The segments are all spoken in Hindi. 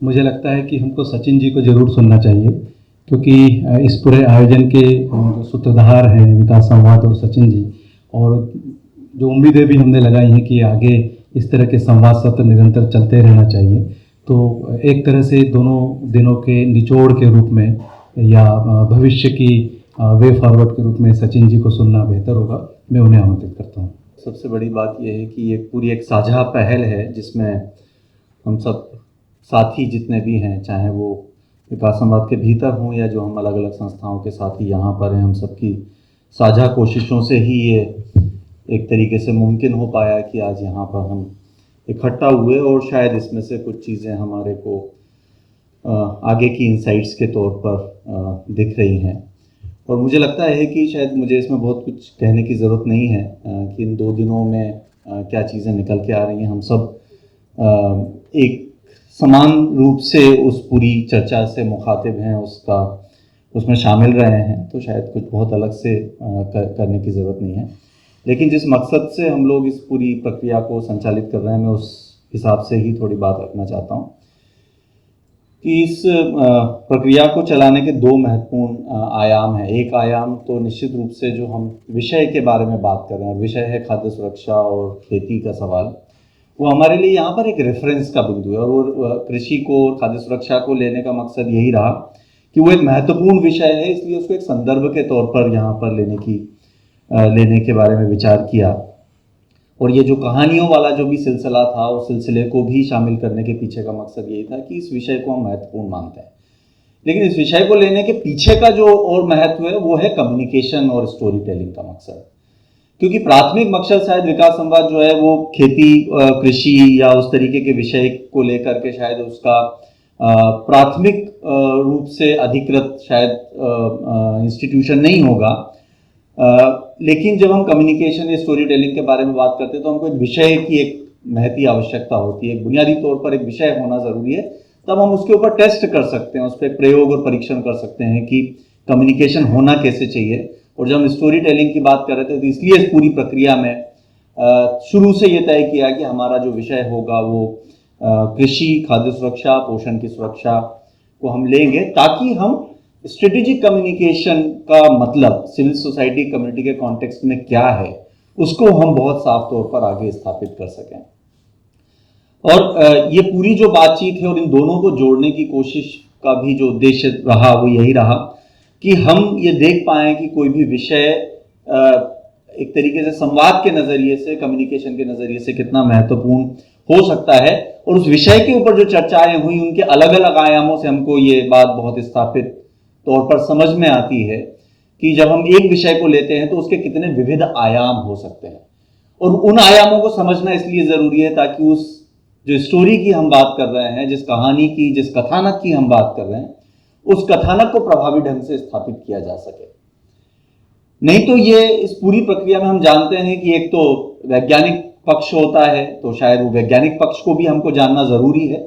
मुझे लगता है कि हमको सचिन जी को ज़रूर सुनना चाहिए, क्योंकि इस पूरे आयोजन के जो सूत्रधार हैं विकास संवाद और सचिन जी, और जो उम्मीदें भी हमने लगाई हैं कि आगे इस तरह के संवाद सत्र निरंतर चलते रहना चाहिए। तो एक तरह से दोनों दिनों के निचोड़ के रूप में या भविष्य की वे फॉरवर्ड के रूप में सचिन जी को सुनना बेहतर होगा। मैं उन्हें आमंत्रित करता हूँ। सबसे बड़ी बात यह है कि ये पूरी एक साझा पहल है जिसमें हम सब साथी जितने भी हैं, चाहे वो विकास संवाद के भीतर हों या जो हम अलग अलग संस्थाओं के साथी यहाँ पर हैं, हम सबकी साझा कोशिशों से ही ये एक तरीके से मुमकिन हो पाया कि आज यहाँ पर हम इकट्ठा हुए और शायद इसमें से कुछ चीज़ें हमारे को आगे की इंसाइट्स के तौर पर दिख रही हैं। और मुझे लगता है कि शायद मुझे इसमें बहुत कुछ कहने की ज़रूरत नहीं है कि इन 2 दिनों में क्या चीज़ें निकल के आ रही हैं। हम सब एक समान रूप से उस पूरी चर्चा से मुखातिब हैं, उसमें शामिल रहे हैं, तो शायद कुछ बहुत अलग से करने की ज़रूरत नहीं है। लेकिन जिस मकसद से हम लोग इस पूरी प्रक्रिया को संचालित कर रहे हैं, मैं उस हिसाब से ही थोड़ी बात रखना चाहता हूँ कि इस प्रक्रिया को चलाने के 2 महत्वपूर्ण आयाम हैं। एक आयाम तो निश्चित रूप से जो हम विषय के बारे में बात कर रहे हैं, विषय है खाद्य सुरक्षा और खेती का सवाल, वो हमारे लिए यहाँ पर एक रेफरेंस का बिंदु है। और वो कृषि को और खाद्य सुरक्षा को लेने का मकसद यही रहा कि वो एक महत्वपूर्ण विषय है, इसलिए उसको एक संदर्भ के तौर पर यहाँ पर लेने के बारे में विचार किया। और ये जो कहानियों वाला जो भी सिलसिला था, उस सिलसिले को भी शामिल करने के पीछे का मकसद यही था कि इस विषय को हम महत्वपूर्ण मानते हैं। लेकिन इस विषय को लेने के पीछे का जो और महत्व है वो है कम्युनिकेशन और स्टोरी टेलिंग का मकसद। क्योंकि प्राथमिक मकसद शायद विकास संवाद जो है वो खेती, कृषि या उस तरीके के विषय को लेकर के शायद उसका प्राथमिक रूप से अधिकृत शायद इंस्टीट्यूशन नहीं होगा। लेकिन जब हम कम्युनिकेशन या स्टोरी टेलिंग के बारे में बात करते हैं तो हमको एक विषय की एक महती आवश्यकता होती है। एक बुनियादी तौर पर एक विषय होना ज़रूरी है, तब हम उसके ऊपर टेस्ट कर सकते हैं, उस पर प्रयोग और परीक्षण कर सकते हैं कि कम्युनिकेशन होना कैसे चाहिए। और जब हम स्टोरी टेलिंग की बात कर रहे थे तो इसलिए इस पूरी प्रक्रिया में शुरू से ये तय किया कि हमारा जो विषय होगा वो कृषि, खाद्य सुरक्षा, पोषण की सुरक्षा को हम लेंगे, ताकि हम स्ट्रेटेजिक कम्युनिकेशन का मतलब सिविल सोसाइटी कम्युनिटी के कॉन्टेक्स्ट में क्या है उसको हम बहुत साफ तौर पर आगे स्थापित कर सकें। और ये पूरी जो बातचीत है और इन दोनों को जोड़ने की कोशिश का भी जो उद्देश्य रहा वो यही रहा कि हम ये देख पाएं कि कोई भी विषय एक तरीके से संवाद के नज़रिए से, कम्युनिकेशन के नज़रिए से कितना महत्वपूर्ण हो सकता है। और उस विषय के ऊपर जो चर्चाएं हुई उनके अलग अलग आयामों से हमको ये बात बहुत स्थापित तौर पर समझ में आती है कि जब हम एक विषय को लेते हैं तो उसके कितने विविध आयाम हो सकते हैं। और उन आयामों को समझना इसलिए ज़रूरी है ताकि उस जो स्टोरी की हम बात कर रहे हैं, जिस कहानी की, जिस कथानक की हम बात कर रहे हैं, उस कथानक को प्रभावी ढंग से स्थापित किया जा सके। नहीं तो ये इस पूरी प्रक्रिया में हम जानते हैं कि एक तो वैज्ञानिक पक्ष होता है, तो शायद वो वैज्ञानिक पक्ष को भी हमको जानना ज़रूरी है।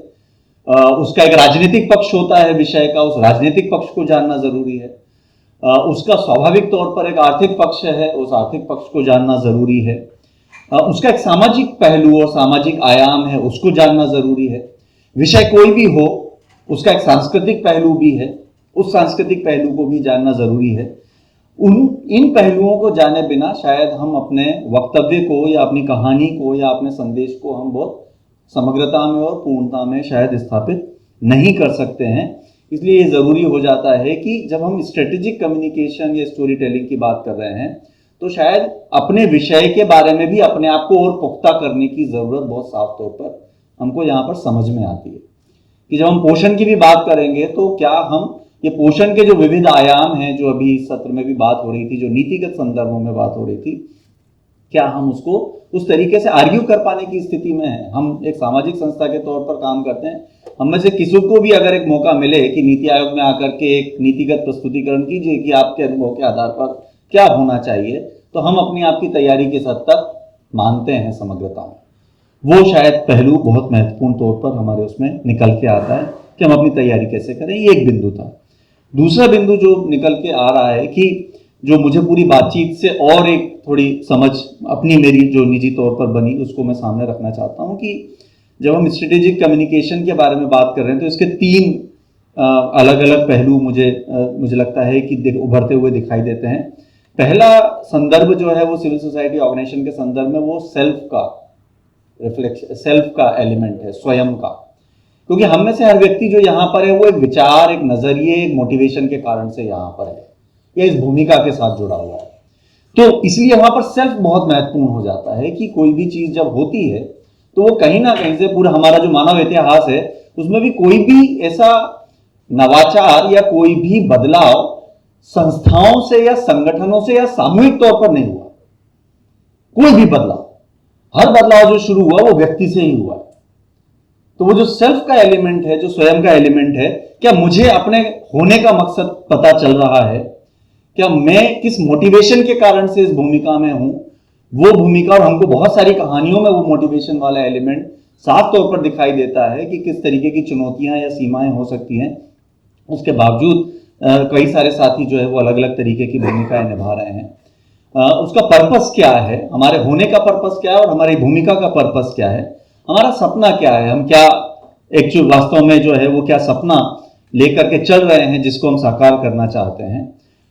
उसका एक राजनीतिक पक्ष होता है विषय का, उस राजनीतिक पक्ष को जानना ज़रूरी है। उसका स्वाभाविक तौर पर एक आर्थिक पक्ष है, उस आर्थिक पक्ष को जानना ज़रूरी है। उसका एक सामाजिक पहलू और सामाजिक आयाम है, उसको जानना ज़रूरी है। विषय कोई भी हो, उसका एक सांस्कृतिक पहलू भी है, उस सांस्कृतिक पहलू को भी जानना ज़रूरी है। इन पहलुओं को जाने बिना शायद हम अपने वक्तव्य को या अपनी कहानी को या अपने संदेश को हम बहुत समग्रता में और पूर्णता में शायद स्थापित नहीं कर सकते हैं। इसलिए ये ज़रूरी हो जाता है कि जब हम स्ट्रेटेजिक कम्युनिकेशन या स्टोरी टेलिंग की बात कर रहे हैं तो शायद अपने विषय के बारे में भी अपने आप को और पुख्ता करने की ज़रूरत बहुत साफ तौर पर हमको यहाँ पर समझ में आती है कि जब हम पोषण की भी बात करेंगे तो क्या हम ये पोषण के जो विविध आयाम हैं, जो अभी सत्र में भी बात हो रही थी, जो नीतिगत संदर्भों में बात हो रही थी, क्या हम उसको उस तरीके से आर्ग्यू कर पाने की स्थिति में हैं? हम एक सामाजिक संस्था के तौर पर काम करते हैं, हम में से किसी को भी अगर एक मौका मिले कि नीति आयोग में आकर के एक नीतिगत प्रस्तुतिकरण कीजिए कि आपके अनुभव के आधार पर क्या होना चाहिए, तो हम अपनी आपकी तैयारी के हद तक मानते हैं समग्रता में। वो शायद पहलू बहुत महत्वपूर्ण तौर पर हमारे उसमें निकल के आता है कि हम अपनी तैयारी कैसे करें। ये एक बिंदु था। दूसरा बिंदु जो निकल के आ रहा है कि जो मुझे पूरी बातचीत से और एक थोड़ी समझ अपनी मेरी जो निजी तौर पर बनी उसको मैं सामने रखना चाहता हूँ कि जब हम स्ट्रेटेजिक कम्युनिकेशन के बारे में बात कर रहे हैं तो इसके तीन अलग अलग पहलू मुझे लगता है कि उभरते हुए दिखाई देते हैं। पहला संदर्भ जो है वो सिविल सोसाइटी ऑर्गेनाइजेशन के संदर्भ में वो सेल्फ का एलिमेंट है, स्वयं का। क्योंकि हम में से हर व्यक्ति जो यहाँ पर है वो एक विचार, एक नजरिए, एक मोटिवेशन के कारण से यहाँ पर है या इस भूमिका के साथ जुड़ा हुआ है। तो इसलिए वहां पर सेल्फ बहुत महत्वपूर्ण हो जाता है कि कोई भी चीज जब होती है तो वो कहीं ना कहीं से पूरा हमारा जो मानव इतिहास है उसमें भी कोई भी ऐसा नवाचार या कोई भी बदलाव संस्थाओं से या संगठनों से या सामूहिक तौर पर नहीं हुआ। कोई भी बदलाव, हर बदलाव जो शुरू हुआ वो व्यक्ति से ही हुआ। तो वो जो सेल्फ का एलिमेंट है, जो स्वयं का एलिमेंट है, क्या मुझे अपने होने का मकसद पता चल रहा है, क्या मैं किस मोटिवेशन के कारण से इस भूमिका में हूं, वो भूमिका। और हमको बहुत सारी कहानियों में वो मोटिवेशन वाला एलिमेंट साफ तौर पर दिखाई देता है कि किस तरीके की चुनौतियां या सीमाएं हो सकती हैं। उसके बावजूद कई सारे साथी जो है वो अलग अलग तरीके की भूमिकाएं निभा रहे हैं। उसका पर्पस क्या है, हमारे होने का पर्पस क्या है और हमारी भूमिका का पर्पस क्या है, हमारा सपना क्या है, हम क्या एक्चुअल वास्तव में जो है वो क्या सपना लेकर के चल रहे हैं जिसको हम साकार करना चाहते हैं।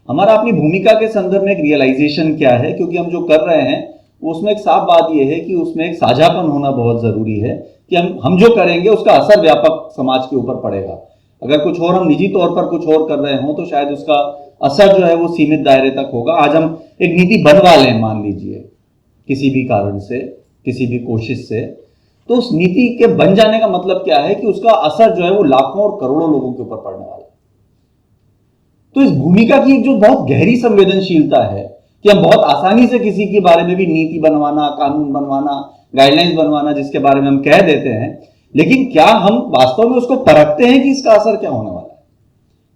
हमारा अपनी भूमिका के संदर्भ में एक रियलाइजेशन क्या है, क्योंकि हम जो कर रहे हैं उसमें एक साफ बात यह है कि उसमें एक साझापन होना बहुत जरूरी है कि हम जो करेंगे उसका असर व्यापक समाज के ऊपर पड़ेगा। अगर कुछ और हम निजी तौर पर कुछ और कर रहे हों तो शायद उसका असर जो है वो सीमित दायरे तक होगा। आज हम एक नीति बनवा लें, मान लीजिए किसी भी कारण से, किसी भी कोशिश से, तो उस नीति के बन जाने का मतलब क्या है कि उसका असर जो है वो लाखों और करोड़ों लोगों के ऊपर पड़ने वाला है। तो इस भूमिका की एक जो बहुत गहरी संवेदनशीलता है कि हम बहुत आसानी से किसी के बारे में भी नीति बनवाना, कानून बनवाना, गाइडलाइंस बनवाना जिसके बारे में हम कह देते हैं, लेकिन क्या हम वास्तव में उसको परखते हैं कि इसका असर क्या होने वाला है,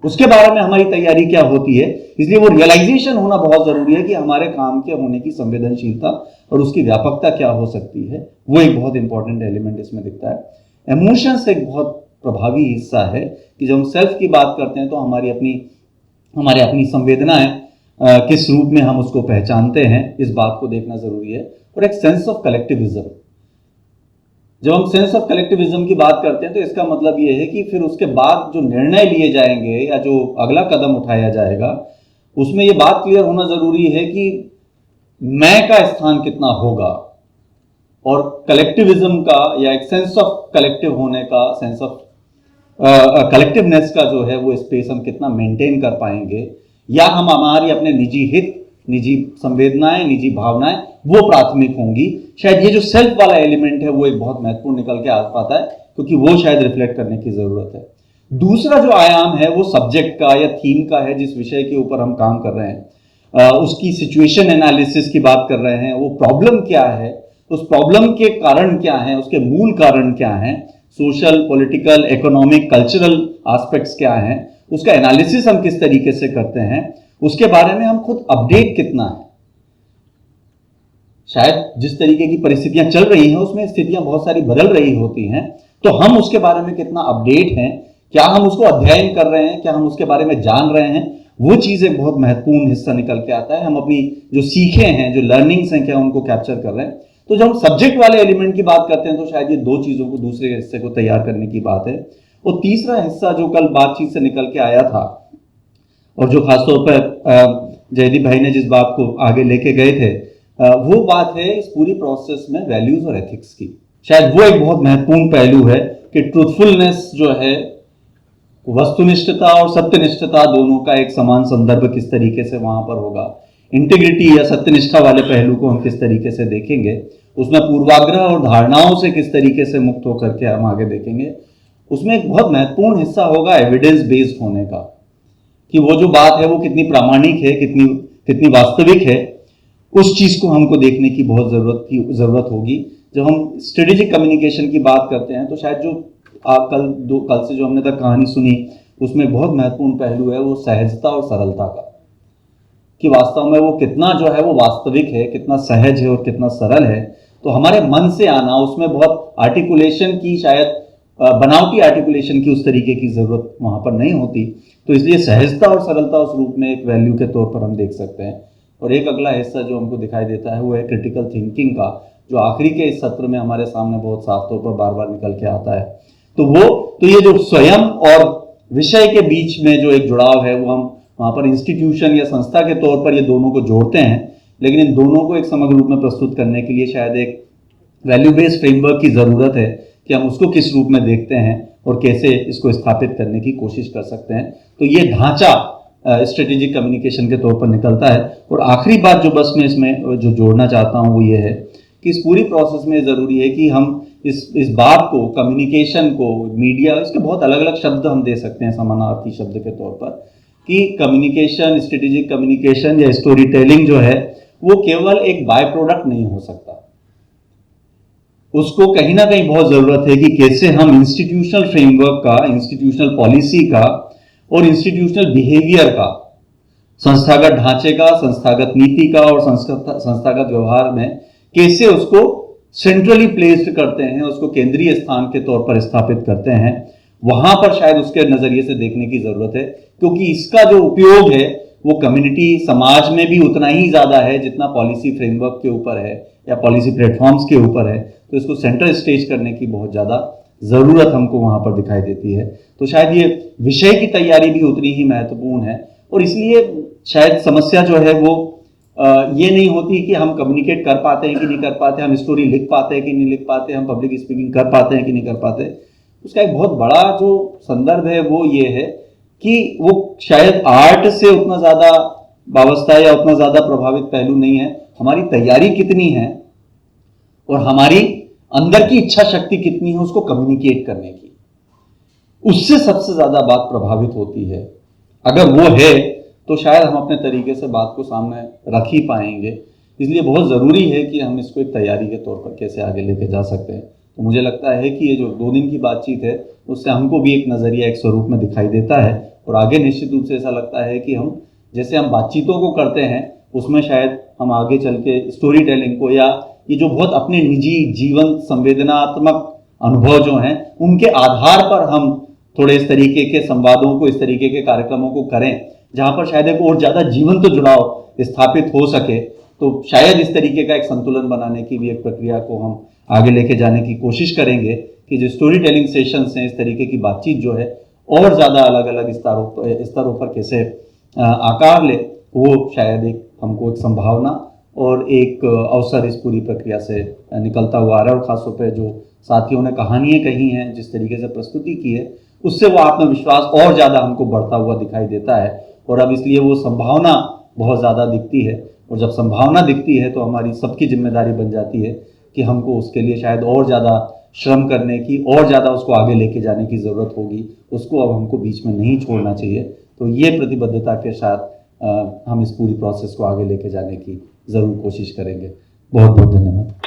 उसके बारे में हमारी तैयारी क्या होती है। इसलिए वो रियलाइजेशन होना बहुत जरूरी है कि हमारे काम के होने की संवेदनशीलता और उसकी व्यापकता क्या हो सकती है। वो एक बहुत इंपॉर्टेंट एलिमेंट इसमें दिखता है। इमोशंस एक बहुत प्रभावी हिस्सा है कि जब हम सेल्फ की बात करते हैं तो हमारी अपनी संवेदनाएं किस रूप में हम उसको पहचानते हैं, इस बात को देखना जरूरी है। और एक सेंस ऑफ कलेक्टिविज्म, जब हम सेंस ऑफ कलेक्टिविज्म की बात करते हैं तो इसका मतलब यह है कि फिर उसके बाद जो निर्णय लिए जाएंगे या जो अगला कदम उठाया जाएगा उसमें यह बात क्लियर होना जरूरी है कि मैं का स्थान कितना होगा और कलेक्टिविज्म का या एक सेंस ऑफ कलेक्टिव होने का, सेंस ऑफ कलेक्टिवनेस का जो है वो स्पेस हम कितना मेंटेन कर पाएंगे, या हम हमारी अपने निजी हित, निजी संवेदनाएं, निजी भावनाएं वो प्राथमिक होंगी। शायद ये जो सेल्फ वाला एलिमेंट है वो एक बहुत महत्वपूर्ण निकल के आ पाता है, क्योंकि वो शायद रिफ्लेक्ट करने की जरूरत है। दूसरा जो आयाम है वो सब्जेक्ट का या थीम का है, जिस विषय के ऊपर हम काम कर रहे हैं, उसकी सिचुएशन एनालिसिस की बात कर रहे हैं। वो प्रॉब्लम क्या है, उस प्रॉब्लम के कारण क्या है, उसके मूल कारण क्या है, social, political, economic, cultural aspects क्या हैं, उसका एनालिसिस हम किस तरीके से करते हैं, उसके बारे में हम खुद अपडेट कितना है। शायद जिस तरीके की परिस्थितियां चल रही हैं उसमें स्थितियां बहुत सारी बदल रही होती हैं, तो हम उसके बारे में कितना अपडेट हैं, क्या हम उसको अध्ययन कर रहे हैं, क्या हम उसके बारे में जान रहे हैं, वो चीज़ एक बहुत महत्वपूर्ण हिस्सा निकल के आता है। हम अपनी जो सीखे हैं, जो लर्निंग्स हैं, क्या उनको कैप्चर कर रहे हैं। तो जब हम सब्जेक्ट वाले एलिमेंट की बात करते हैं तो शायद ये दो चीज़ों को, दूसरे हिस्से को तैयार करने की बात है। और तीसरा हिस्सा जो कल बातचीत से निकल के आया था और जो खासतौर पर जयदीप भाई ने जिस बात को आगे लेके गए थे, वो बात है इस पूरी प्रोसेस में वैल्यूज और एथिक्स की। शायद वो एक बहुत महत्वपूर्ण पहलू है कि ट्रूथफुलनेस जो है, वस्तुनिष्ठता और सत्यनिष्ठता दोनों का एक समान संदर्भ किस तरीके से वहां पर होगा। इंटीग्रिटी या सत्यनिष्ठा वाले पहलू को हम किस तरीके से देखेंगे, उसमें पूर्वाग्रह और धारणाओं से किस तरीके से मुक्त होकर के हम आगे देखेंगे। उसमें एक बहुत महत्वपूर्ण हिस्सा होगा एविडेंस बेस्ड होने का, कि वो जो बात है वो कितनी प्रामाणिक है, कितनी वास्तविक है। उस चीज को हमको देखने की बहुत जरूरत होगी। जब हम स्ट्रेटेजिक कम्युनिकेशन की बात करते हैं तो शायद जो कल से जो हमने तक कहानी सुनी उसमें बहुत महत्वपूर्ण पहलू है वो सहजता और सरलता का, कि वास्तव में वो कितना जो है वो वास्तविक है, कितना सहज है और कितना सरल है। तो हमारे मन से आना, उसमें बहुत आर्टिकुलेशन की, शायद बनावटी आर्टिकुलेशन की उस तरीके की जरूरत वहां पर नहीं होती। तो इसलिए सहजता और सरलता उस रूप में एक वैल्यू के तौर पर हम देख सकते हैं। और एक अगला हिस्सा जो हमको दिखाई देता है वो है क्रिटिकल थिंकिंग का, जो आखिरी के इस सत्र में हमारे सामने बहुत साफ तौर पर बार बार निकल के आता है। तो ये जो स्वयं और विषय के बीच में जो एक जुड़ाव है, वो हम वहाँ पर इंस्टीट्यूशन या संस्था के तौर पर ये दोनों को जोड़ते हैं, लेकिन इन दोनों को एक समग्र रूप में प्रस्तुत करने के लिए शायद एक वैल्यू बेस्ड फ्रेमवर्क की ज़रूरत है कि हम उसको किस रूप में देखते हैं और कैसे इसको स्थापित करने की कोशिश कर सकते हैं। तो ये ढांचा स्ट्रेटेजिक कम्युनिकेशन के तौर पर निकलता है। और आखिरी बात जो बस मैं इसमें जो जोड़ना चाहता हूँ वो ये है कि इस पूरी प्रोसेस में ज़रूरी है कि हम इस बात को, कम्युनिकेशन को, मीडिया, इसके बहुत अलग अलग शब्द हम दे सकते हैं समानार्थी शब्द के तौर पर, कि कम्युनिकेशन, स्ट्रेटेजिक कम्युनिकेशन या स्टोरी टेलिंग जो है वो केवल एक बाय प्रोडक्ट नहीं हो सकता। उसको कहीं ना कहीं बहुत ज़रूरत है कि कैसे हम इंस्टीट्यूशनल फ्रेमवर्क का, इंस्टीट्यूशनल पॉलिसी का और इंस्टीट्यूशनल बिहेवियर का, संस्थागत ढांचे का, संस्थागत नीति का और संस्थागत व्यवहार में कैसे उसको सेंट्रली प्लेस्ड करते हैं, उसको केंद्रीय स्थान के तौर पर स्थापित करते हैं। वहां पर शायद उसके नजरिए से देखने की जरूरत है, क्योंकि इसका जो उपयोग है वो कम्युनिटी, समाज में भी उतना ही ज्यादा है जितना पॉलिसी फ्रेमवर्क के ऊपर है या पॉलिसी प्लेटफॉर्म्स के ऊपर है। तो इसको सेंट्रल स्टेज करने की बहुत ज्यादा जरूरत हमको वहां पर दिखाई देती है। तो शायद ये विषय की तैयारी भी उतनी ही महत्वपूर्ण है, और इसलिए शायद समस्या जो है वो ये नहीं होती कि हम कम्युनिकेट कर पाते हैं कि नहीं कर पाते, हम स्टोरी लिख पाते हैं कि नहीं लिख पाते, हम पब्लिक स्पीकिंग कर पाते हैं कि नहीं कर पाते। उसका एक बहुत बड़ा जो संदर्भ है वो ये है कि वो शायद आर्ट से उतना ज़्यादा वाबस्ता या उतना ज़्यादा प्रभावित पहलू नहीं है। हमारी तैयारी कितनी है और हमारी अंदर की इच्छा शक्ति कितनी है उसको कम्युनिकेट करने की, उससे सबसे ज़्यादा बात प्रभावित होती है। अगर वो है तो शायद हम अपने तरीके से बात को सामने रख ही पाएंगे। इसलिए बहुत ज़रूरी है कि हम इसको एक तैयारी के तौर पर कैसे आगे लेके जा सकते हैं। तो मुझे लगता है कि ये जो 2 दिन की बातचीत है उससे हमको भी एक नज़रिया, एक स्वरूप में दिखाई देता है, और आगे निश्चित रूप से ऐसा लगता है कि हम जैसे हम बातचीतों को करते हैं उसमें शायद हम आगे चल के स्टोरी टेलिंग को, या ये जो बहुत अपने निजी जीवन संवेदनात्मक अनुभव जो हैं उनके आधार पर हम थोड़े इस तरीके के संवादों को, इस तरीके के कार्यक्रमों को करें जहाँ पर शायद एक और ज़्यादा जीवंत जुड़ाव स्थापित हो सके। तो शायद इस तरीके का एक संतुलन बनाने की भी एक प्रक्रिया को हम आगे लेके जाने की कोशिश करेंगे कि जो स्टोरी टेलिंग सेशंस हैं, इस तरीके की बातचीत जो है और ज़्यादा अलग अलग स्तरों पर कैसे आकार ले, वो शायद एक हमको एक संभावना और एक अवसर इस पूरी प्रक्रिया से निकलता हुआ आ रहा है। और ख़ासतौर पर जो साथियों ने कहानियाँ कही हैं, जिस तरीके से प्रस्तुति की है, उससे वो आत्मविश्वास और ज़्यादा हमको बढ़ता हुआ दिखाई देता है। और अब इसलिए वो संभावना बहुत ज़्यादा दिखती है, और जब संभावना दिखती है तो हमारी सबकी जिम्मेदारी बन जाती है कि हमको उसके लिए शायद और ज़्यादा श्रम करने की, और ज़्यादा उसको आगे लेके जाने की ज़रूरत होगी। उसको अब हमको बीच में नहीं छोड़ना चाहिए। तो ये प्रतिबद्धता के साथ हम इस पूरी प्रोसेस को आगे लेके जाने की ज़रूर कोशिश करेंगे। बहुत बहुत धन्यवाद।